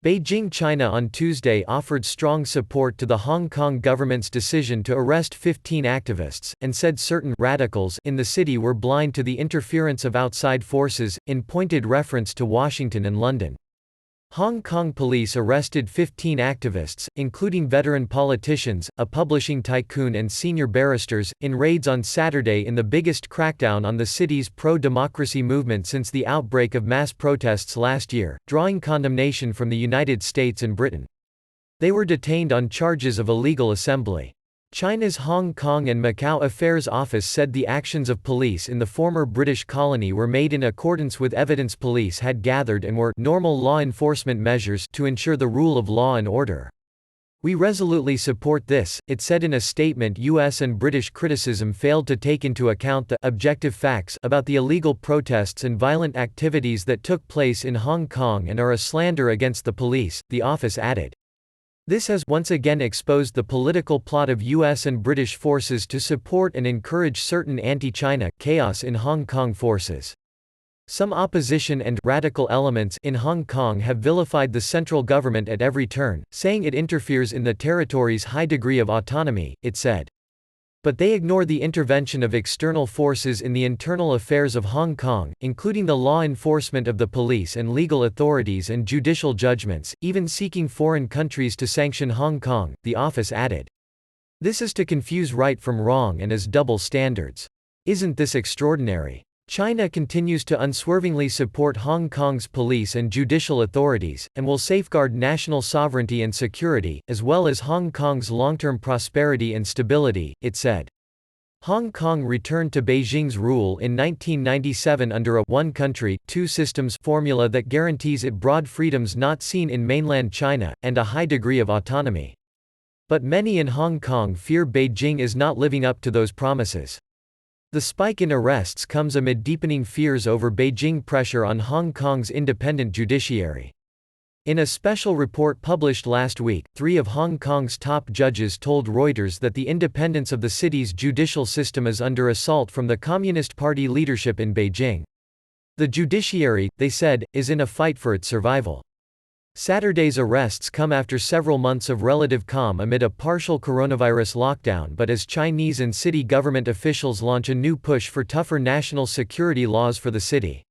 Beijing, China on Tuesday offered strong support to the Hong Kong government's decision to arrest 15 activists, and said certain radicals in the city were blind to the interference of outside forces, in pointed reference to Washington and London. Hong Kong police arrested 15 activists, including veteran politicians, a publishing tycoon and senior barristers, in raids on Saturday in the biggest crackdown on the city's pro-democracy movement since the outbreak of mass protests last year, drawing condemnation from the United States and Britain. They were detained on charges of illegal assembly. China's Hong Kong and Macau Affairs Office said the actions of police in the former British colony were made in accordance with evidence police had gathered and were normal law enforcement measures to ensure the rule of law and order. "We resolutely support this," it said in a statement. US and British criticism failed to take into account the objective facts about the illegal protests and violent activities that took place in Hong Kong and are a slander against the police, the office added. This has once again exposed the political plot of US and British forces to support and encourage certain anti-China chaos in Hong Kong forces. Some opposition and radical elements in Hong Kong have vilified the central government at every turn, saying it interferes in the territory's high degree of autonomy, it said. But they ignore the intervention of external forces in the internal affairs of Hong Kong, including the law enforcement of the police and legal authorities and judicial judgments, even seeking foreign countries to sanction Hong Kong, the office added. This is to confuse right from wrong and is double standards. Isn't this extraordinary? China continues to unswervingly support Hong Kong's police and judicial authorities, and will safeguard national sovereignty and security, as well as Hong Kong's long-term prosperity and stability, it said. Hong Kong returned to Beijing's rule in 1997 under a one country, two systems formula that guarantees it broad freedoms not seen in mainland China, and a high degree of autonomy. But many in Hong Kong fear Beijing is not living up to those promises. The spike in arrests comes amid deepening fears over Beijing pressure on Hong Kong's independent judiciary. In a special report published last week, 3 of Hong Kong's top judges told Reuters that the independence of the city's judicial system is under assault from the Communist Party leadership in Beijing. The judiciary, they said, is in a fight for its survival. Saturday's arrests come after several months of relative calm amid a partial coronavirus lockdown, but as Chinese and city government officials launch a new push for tougher national security laws for the city.